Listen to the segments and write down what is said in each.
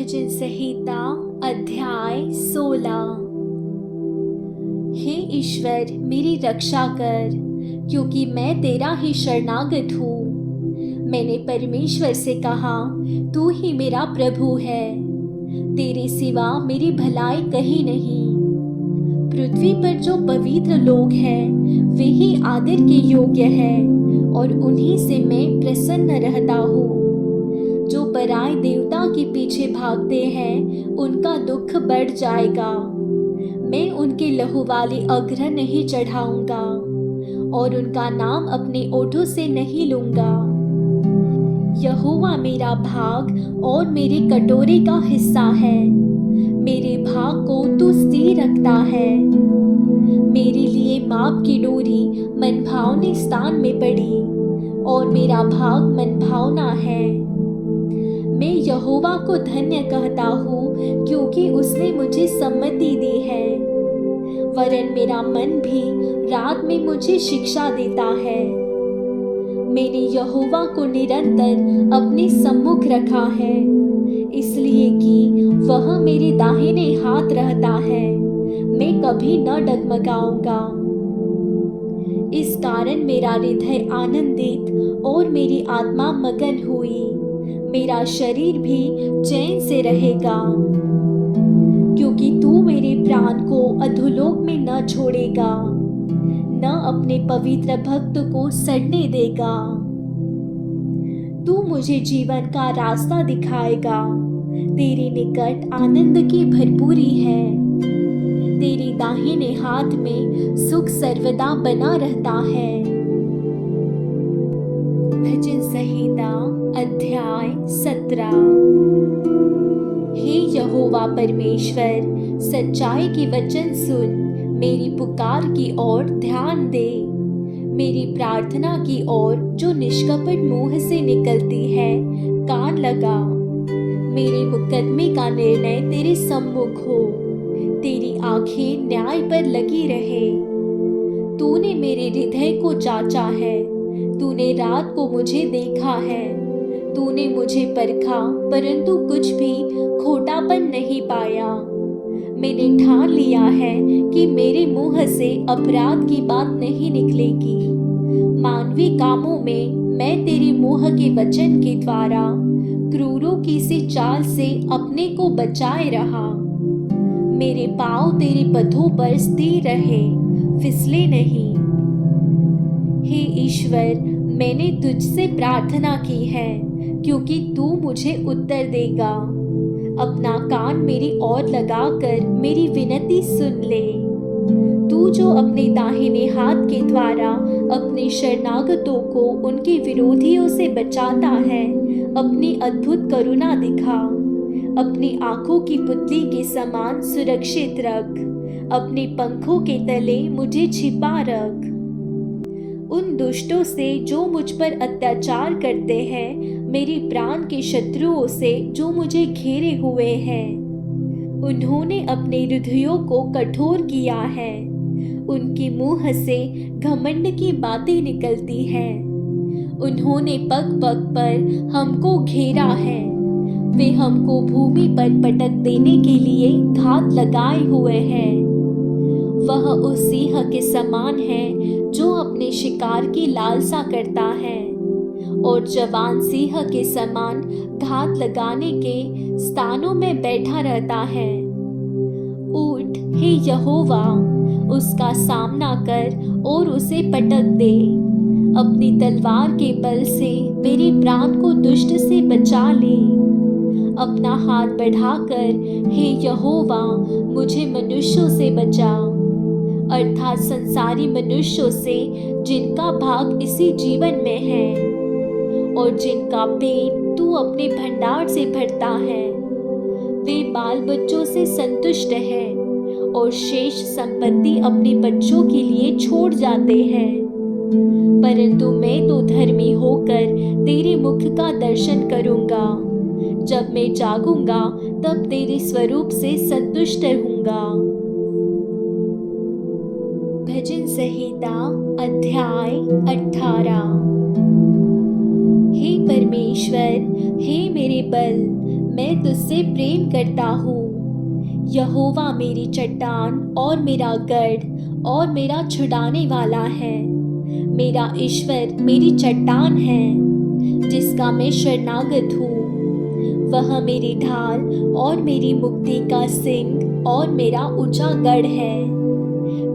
भजन संहिता अध्याय 16। हे ईश्वर मेरी रक्षा कर, क्योंकि मैं तेरा ही शरणागत हूँ। मैंने परमेश्वर से कहा, तू ही मेरा प्रभु है, तेरे सिवा मेरी भलाई कहीं नहीं। पृथ्वी पर जो पवित्र लोग हैं वे ही आदर के योग्य हैं, और उन्हीं से मैं प्रसन्न रहता हूँ। जो पराए देवता के पीछे भागते हैं उनका दुख बढ़ जाएगा। मैं उनके लहू वाले अग्र नहीं चढ़ाऊंगा, और उनका नाम अपने ओठों से नहीं लूंगा। यहोवा मेरा भाग और मेरे कटोरे का हिस्सा है, मेरे भाग को तू स्थिर रखता है। मेरे लिए माप की डोरी मनभावने स्थान में पड़ी, और मेरा भाग मनभावना है। मैं यहोवा को धन्य कहता हूँ, क्योंकि उसने मुझे सम्मति दी है। वरन मेरा मन भी रात में मुझे शिक्षा देता है। मैंने यहोवा को निरंतर अपने सम्मुख रखा है, इसलिए कि वह मेरे दाहिने हाथ रहता है, मैं कभी न डगमगाऊंगा। इस कारण मेरा हृदय आनंदित और मेरी आत्मा मगन हुई। मेरा शरीर भी चैन से रहेगा, क्योंकि तू मेरे प्राण को अधोलोक में न छोड़ेगा, न अपने पवित्र भक्त को सड़ने देगा। तू मुझे जीवन का रास्ता दिखाएगा, तेरे निकट आनंद की भरपूरी है। तेरे दाहिने हाथ में सुख सर्वदा बना रहता है। भजन संहिता अध्याय 17। हे यहोवा परमेश्वर, सच्चाई की वचन सुन, मेरी पुकार की ओर ध्यान दे। मेरी प्रार्थना की ओर जो निष्कपट मुंह से निकलती है कान लगा। मेरे मुकदमे का निर्णय तेरे सम्मुख हो, तेरी आंखें न्याय पर लगी रहे। तूने मेरे हृदय को जांचा है, तूने रात को मुझे देखा है। तूने मुझे परखा, परंतु कुछ भी खोटापन नहीं पाया। मैंने ठान लिया है कि मेरे मुंह से अपराध की बात नहीं निकलेगी। मानवीय कामों में मैं तेरे मुंह के वचन के द्वारा क्रूरों की सी चाल से अपने को बचाए रहा। मेरे पाँव तेरे पथों पर स्थिर रहे, फिसले नहीं। हे ईश्वर, मैंने तुझसे प्रार्थना की है, क्योंकि तू मुझे उत्तर देगा। अपना कान मेरी ओर लगाकर मेरी विनती सुन ले। तू जो अपने दाहिने हाथ के द्वारा अपने शरणागतों को उनके विरोधियों से बचाता है, अपनी अद्भुत करुणा दिखा। अपनी आंखों की पुतली के समान सुरक्षित रख, अपने पंखों के तले मुझे छिपा रख। उन दुष्टों से जो मुझ पर अत्याचार करते हैं, मेरे प्राण के शत्रुओं से जो मुझे घेरे हुए हैं, उन्होंने अपने हृदयों को कठोर किया है। उनके मुंह से घमंड की बातें निकलती हैं। उन्होंने पग पग पर हमको घेरा है। वे हमको भूमि पर पटक देने के लिए घात लगाए हुए हैं। वह उस सिंह के समान है जो अपने शिकार की लालसा करता है, और जवान सिंह के समान घात लगाने के स्थानों में बैठा रहता है। उठ हे यहोवा, उसका सामना कर और उसे पटक दे। अपनी तलवार के बल से मेरे प्राण को दुष्ट से बचा ले। अपना हाथ बढ़ाकर हे यहोवा, मुझे मनुष्यों से बचा, अर्थात संसारी मनुष्यों से जिनका भाग इसी जीवन में है, और जिनका पेट तू अपने भंडार से भरता है। वे बाल बच्चों से संतुष्ट है, और शेष संपत्ति अपने बच्चों के लिए छोड़ जाते हैं। परंतु मैं तो धर्मी होकर तेरे मुख का दर्शन करूंगा। जब मैं जागूंगा तब तेरे स्वरूप से संतुष्ट रहूंगा। भजन संहिता अध्याय 18। हे परमेश्वर, हे मेरे बल, मैं तुझसे प्रेम करता हूँ। यहोवा मेरी चट्टान और मेरा गढ़ और मेरा छुड़ाने वाला है। मेरा ईश्वर मेरी चट्टान है, जिसका मैं शरणागत हूँ। वह मेरी ढाल और मेरी मुक्ति का सिंह और मेरा ऊंचा गढ़ है।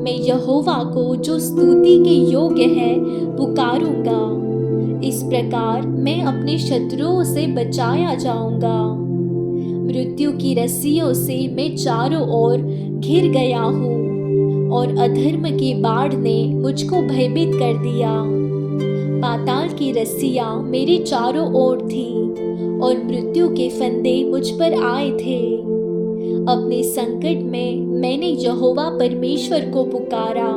मैं यहोवा को, जो स्तुति के योग्य है, पुकारूंगा। इस प्रकार मैं अपने शत्रुओं से बचाया जाऊंगा। मृत्यु की रस्सियों से मैं चारों ओर घिर गया हूँ, और अधर्म की बाढ़ ने मुझको भयभीत कर दिया। पाताल की रस्सियां मेरे चारों ओर थी, और मृत्यु के फंदे मुझ पर आए थे। अपने संकट में मैंने यहोवा परमेश्वर को पुकारा।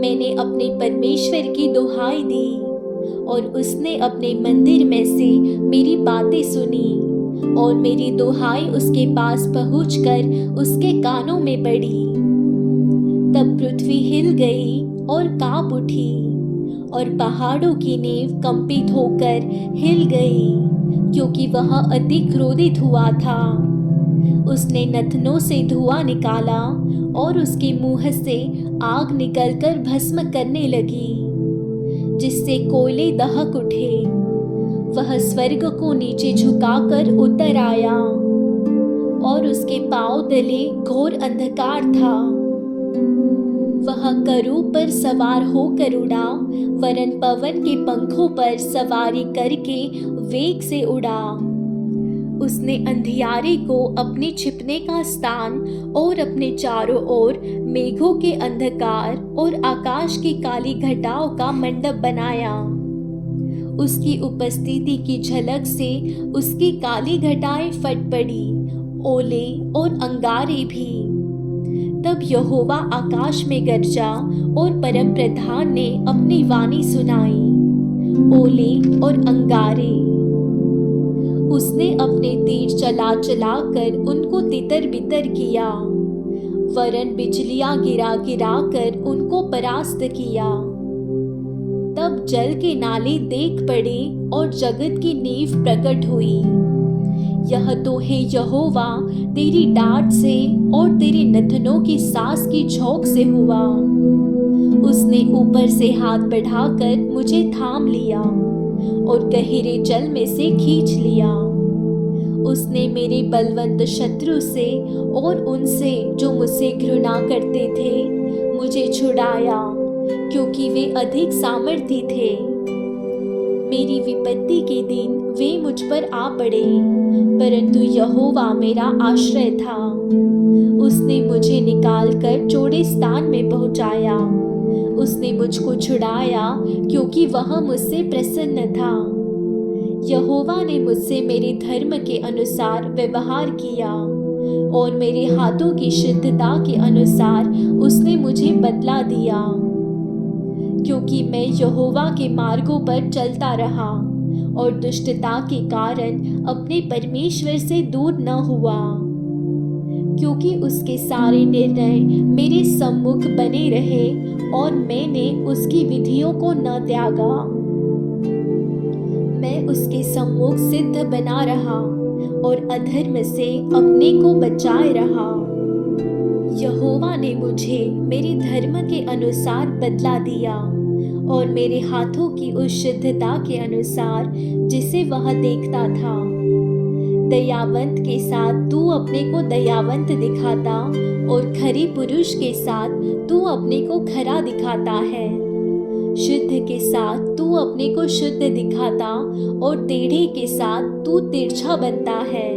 मैंने अपने परमेश्वर की दुहाई दी, और उसने अपने मंदिर में से मेरी बातें सुनी, और मेरी दुहाई उसके पास पहुंचकर उसके कानों में पड़ी। तब पृथ्वी हिल गई और कांप उठी, और पहाड़ों की नींव कंपित होकर हिल गई, क्योंकि वह अति क्रोधित हुआ था। उसने नथनों से धुआं निकाला, और उसके मुंह से आग निकलकर भस्म करने लगी, जिससे कोयले दहक उठे। वह स्वर्ग को नीचे झुकाकर उतर आया, और उसके पांव तले घोर अंधकार था। वह करूब पर सवार होकर उड़ा, वरन पवन के पंखों पर सवारी करके वेग से उड़ा। उसने अंधियारे को अपने छिपने का स्थान और अपने चारों ओर मेघों के अंधकार और आकाश की काली घटाओं का मंडप बनाया। उसकी उपस्थिति की झलक से उसकी काली घटाएं फट पड़ी, ओले और अंगारे भी। तब यहोवा आकाश में गरजा, और परम प्रधान ने अपनी वाणी सुनाई, ओले और अंगारे। उसने अपने तीर चला चला कर उनको तितर बितर किया, वरन बिजलियां गिरा गिरा कर उनको परास्त किया। तब जल के नाले देख पड़े, और जगत की नींव प्रकट हुई। यह तो है यहोवा तेरी डांट से और तेरे नथनों की सांस की झोंक से हुआ। उसने ऊपर से हाथ बढ़ाकर मुझे थाम लिया, और गहरे जल में से खींच लिया। उसने मेरे बलवंत शत्रु से और उनसे जो मुझसे घृणा करते थे मुझे छुड़ाया, क्योंकि वे अधिक सामर्थी थे। मेरी विपत्ति के दिन वे मुझ पर आ पड़े, परंतु यहोवा मेरा आश्रय था। उसने मुझे निकालकर चौड़े स्थान में पहुंचाया। उसने मुझको छुड़ाया, क्योंकि वह मुझसे प्रसन्न था। यहोवा ने मुझसे मेरे धर्म के अनुसार व्यवहार किया, और मेरे हाथों की शुद्धता के अनुसार उसने मुझे बदला दिया। क्योंकि मैं यहोवा के मार्गों पर चलता रहा, और दुष्टता के कारण अपने परमेश्वर से दूर न हुआ। क्योंकि उसके सारे निर्णय मेरे सम्मुख बने रहे, और मैंने उसकी विधियों को न त्यागा। मैं उसके सम्मुख सिद्ध बना रहा, और अधर्म से अपने को बचाए रहा। यहोवा ने मुझे मेरे धर्म के अनुसार बदला दिया, और मेरे हाथों की उस शुद्धता के अनुसार जिसे वह देखता था। दयावंत के साथ तू अपने को दयावंत दिखाता, और खरे पुरुष के साथ तू अपने को खरा दिखाता है। शुद्ध के साथ तू अपने को शुद्ध दिखाता, और टेढ़े के साथ तू तिरछा बनता है।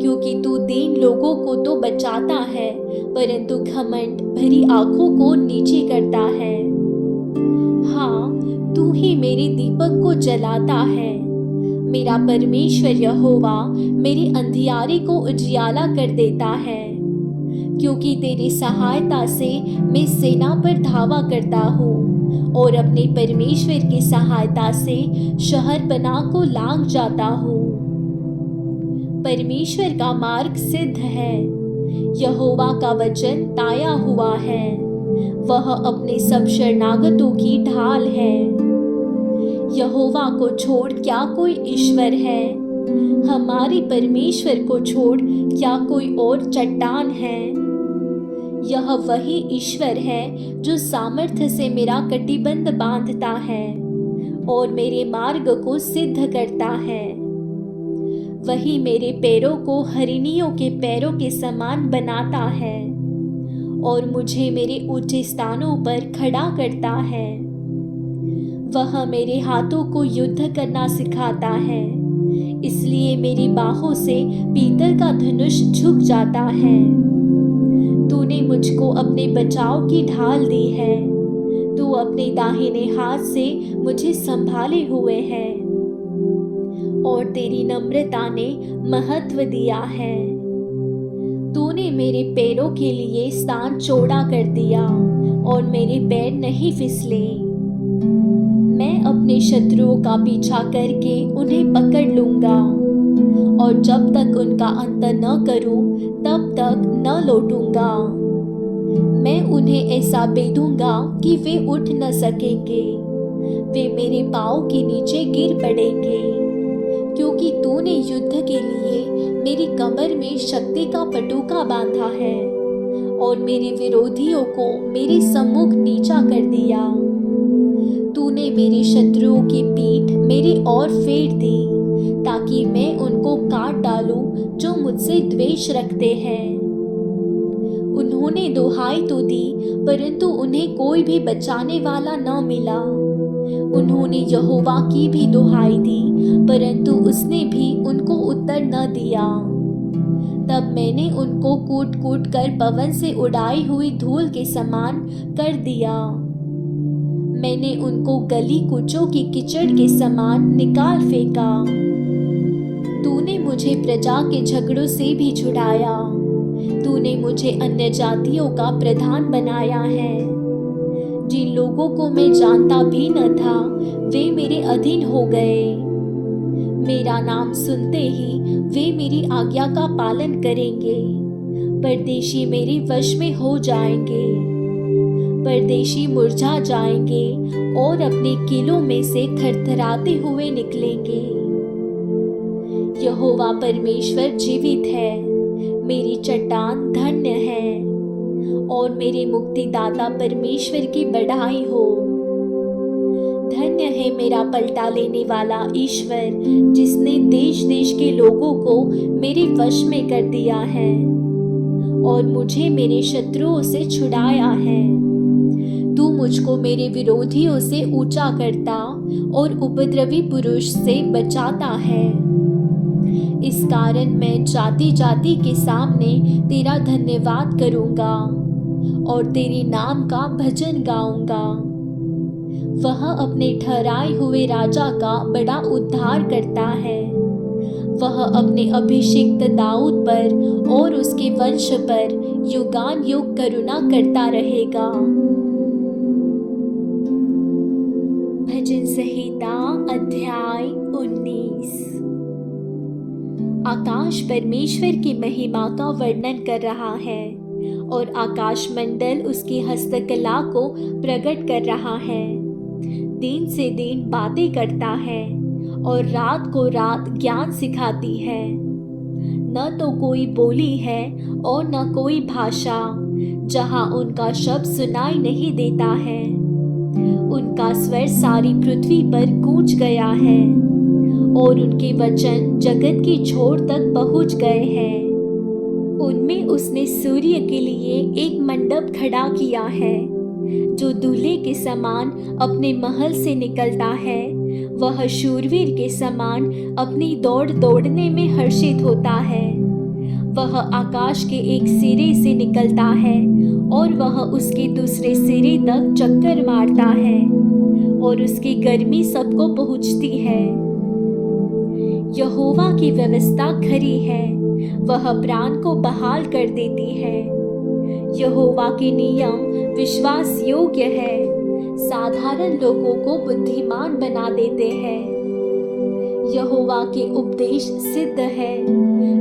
क्योंकि तू दीन लोगों को तो बचाता है, परंतु घमंड भरी आंखों को नीचे करता है। हाँ, तू ही मेरे दीपक को जलाता है। मेरा परमेश्वर यहोवा मेरे अंधियारे को उजियाला कर देता है। क्योंकि तेरी सहायता से मैं सेना पर धावा करता हूँ, और अपने परमेश्वर की सहायता से शहरपनाह को लांघ जाता हूँ। परमेश्वर का मार्ग सिद्ध है, यहोवा का वचन ताया हुआ है। वह अपने सब शरणागतों की ढाल है। यहोवा को छोड़ क्या कोई ईश्वर है? हमारे परमेश्वर को छोड़ क्या कोई और चट्टान है? यह वही ईश्वर है जो सामर्थ्य से मेरा कटिबंध बांधता है और मेरे मार्ग को सिद्ध करता है। वही मेरे पैरों को हरिणियों के पैरों के समान बनाता है और मुझे मेरे ऊंचे स्थानों पर खड़ा करता है। वह मेरे हाथों को युद्ध करना सिखाता है, इसलिए मेरी बाहों से पीतल का धनुष झुक जाता है। तूने मुझको अपने बचाव की ढाल दी है, तू अपने दाहिने हाथ से मुझे संभाले हुए है और तेरी नम्रता ने महत्व दिया है। तूने मेरे पैरों के लिए स्थान चौड़ा कर दिया और मेरे पैर नहीं फिसले। मैं अपने शत्रुओं का पीछा करके उन्हें पकड़ लूंगा और जब तक उनका अंत न करूं तब तक न लौटूंगा। मैं उन्हें ऐसा बेधूंगा कि वे उठ न सकेंगे, वे मेरे पाँव के नीचे गिर पड़ेंगे, क्योंकि तूने युद्ध के लिए मेरी कमर में शक्ति का पटुका बांधा है और मेरे विरोधियों को मेरे सम्मुख नीचा कर दिया। तूने मेरे शत्रुओं की पीठ मेरी ओर फेर दी, ताकि मैं उनको काट डालूं जो मुझसे द्वेष रखते हैं। उन्होंने दुहाई तो दी, परंतु उन्हें कोई भी बचाने वाला न मिला। उन्होंने यहोवा की भी दुहाई दी, परंतु उसने भी उनको उत्तर न दिया। तब मैंने उनको कूट कूट कर पवन से उड़ाई हुई धूल के समान कर दिया। मैंने उनको गली कूचों की कीचड़ के समान निकाल फेंका। तूने मुझे प्रजा के झगड़ों से भी छुड़ाया। तूने मुझे अन्य जातियों का प्रधान बनाया है। जिन लोगों को मैं जानता भी न था, वे मेरे अधीन हो गए। मेरा नाम सुनते ही वे मेरी आज्ञा का पालन करेंगे। परदेशी मेरे वश में हो जाएंगे। परदेशी मुरझा जाएंगे और अपने किलों में से थरथराते हुए निकलेंगे। यहोवा परमेश्वर जीवित है, मेरी चट्टान धन्य है और मेरे मुक्तिदाता परमेश्वर की बढ़ाई हो। धन्य है मेरा पलटा लेने वाला ईश्वर, जिसने देश देश के लोगों को मेरे वश में कर दिया है और मुझे मेरे शत्रुओं से छुड़ाया है। तू मुझको मेरे विरोधियों से ऊंचा करता और उपद्रवी पुरुष से बचाता है। इस कारण मैं जाति जाति के सामने तेरा धन्यवाद करूंगा और तेरे नाम का भजन गाऊंगा। वह अपने ठहराए हुए राजा का बड़ा उद्धार करता है। वह अपने अभिषिक्त दाऊद पर और उसके वंश पर युगान युग करुणा करता रहेगा। भजन संहिता अध्याय 19। आकाश परमेश्वर की महिमा का वर्णन कर रहा है और आकाश मंडल उसकी हस्तकला को प्रकट कर रहा है। दिन से दिन बातें करता है और रात को रात ज्ञान सिखाती है। न तो कोई बोली है और न कोई भाषा जहाँ उनका शब्द सुनाई नहीं देता है। उनका स्वर सारी पृथ्वी पर गूंज गया है और उनके वचन जगत की छोर तक पहुंच गए हैं। उनमें उसने सूर्य के लिए एक मंडप खड़ा किया है, जो दूल्हे के समान अपने महल से निकलता है। वह शूरवीर के समान अपनी दौड़ दौड़ने में हर्षित होता है। वह आकाश के एक सिरे से निकलता है और वह उसके दूसरे सिरे तक चक्कर मारता है और उसकी गर्मी सबको पहुंचती है। यहोवा की व्यवस्था खरी है, वह प्राण को बहाल कर देती है। यहोवा के नियम विश्वास योग्य है, साधारण लोगों को बुद्धिमान बना देते हैं। यहोवा के उपदेश सिद्ध है,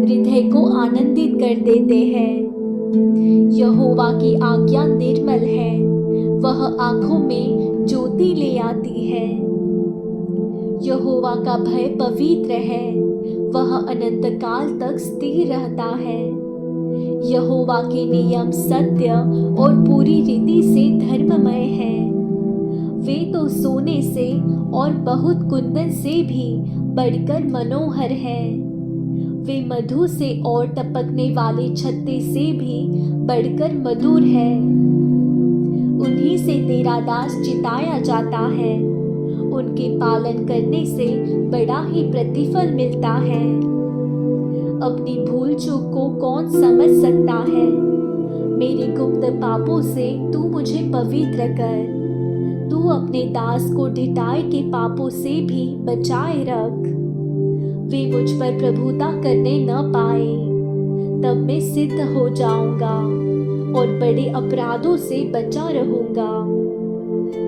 हृदय को आनंदित कर देते हैं। यहोवा की आज्ञा निर्मल है, वह आंखों में ज्योति ले आती है। यहोवा का भय पवित्र है, वह अनंत काल तक स्थिर रहता है। यहोवा के नियम सत्य और पूरी रीति से धर्ममय है। वे तो सोने से और बहुत कुंदन से भी बढ़कर मनोहर है। वे मधु से और टपकने वाले छत्ते से भी बढ़कर मधुर है। उन्हीं से तेरा दास चिताया जाता है। उनके पालन करने से बड़ा ही प्रतिफल मिलता है। अपनी भूल चूक को कौन समझ सकता है? मेरे गुप्त पापों से तू मुझे पवित्र कर। तू अपने दास को ढिठाई के पापों से भी बचाए रख। वे मुझ पर प्रभुता करने न पाए, तब मैं सिद्ध हो जाऊंगा और बड़े अपराधों से बचा रहूंगा।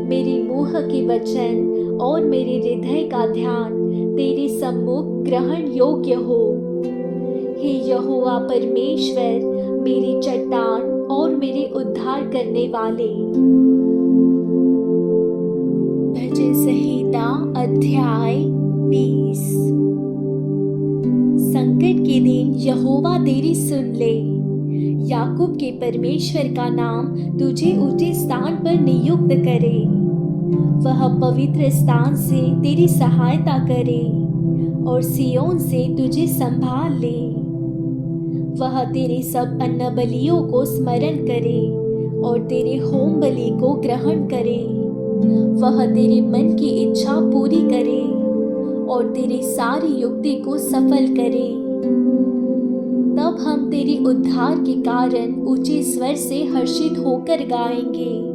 मेरे मुंह के वचन और मेरे हृदय का ध्यान तेरे सम्मुख ग्रहण योग्य हो। हे यहोवा परमेश्वर, मेरी चट्टान और मेरे उद्धार करने वाले। भजन संहिता अध्याय 20। संकट के दिन यहोवा तेरी सुन ले। याकूब के परमेश्वर का नाम तुझे ऊंचे स्थान पर नियुक्त करे। वह पवित्र स्थान से तेरी सहायता करे और सियोन से तुझे संभाल ले। वह तेरे सब अन्न बलियों को स्मरण करे और तेरे होम बलि को ग्रहण करे। वह तेरे मन की इच्छा पूरी करे और तेरी सारी युक्ति को सफल करे। तब हम तेरे उद्धार के कारण ऊंचे स्वर से हर्षित होकर गाएंगे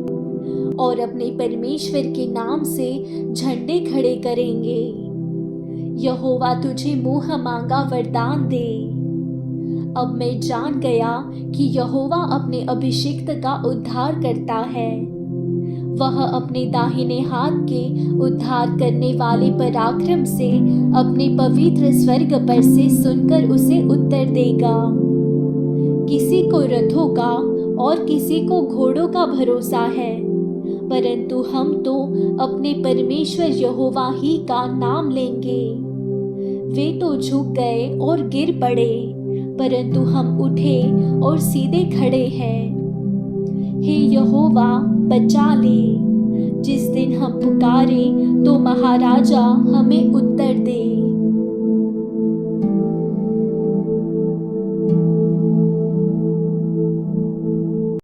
और अपने परमेश्वर के नाम से झंडे खड़े करेंगे। यहोवा तुझे मुंह मांगा वरदान दे। अब मैं जान गया कि यहोवा अपने अभिषिक्त का उद्धार करता है। वह अपने दाहिने हाथ के उद्धार करने वाले पराक्रम से अपने पवित्र स्वर्ग पर से सुनकर उसे उत्तर देगा। किसी को रथों का और किसी को घोड़ों का भरोसा है, परंतु हम तो अपने परमेश्वर यहोवा ही का नाम लेंगे। वे तो झुक गए और गिर पड़े, परंतु हम उठे और सीधे खड़े हैं। हे यहोवा, बचा ले। जिस दिन हम पुकारे तो महाराजा हमें उत्तर दे।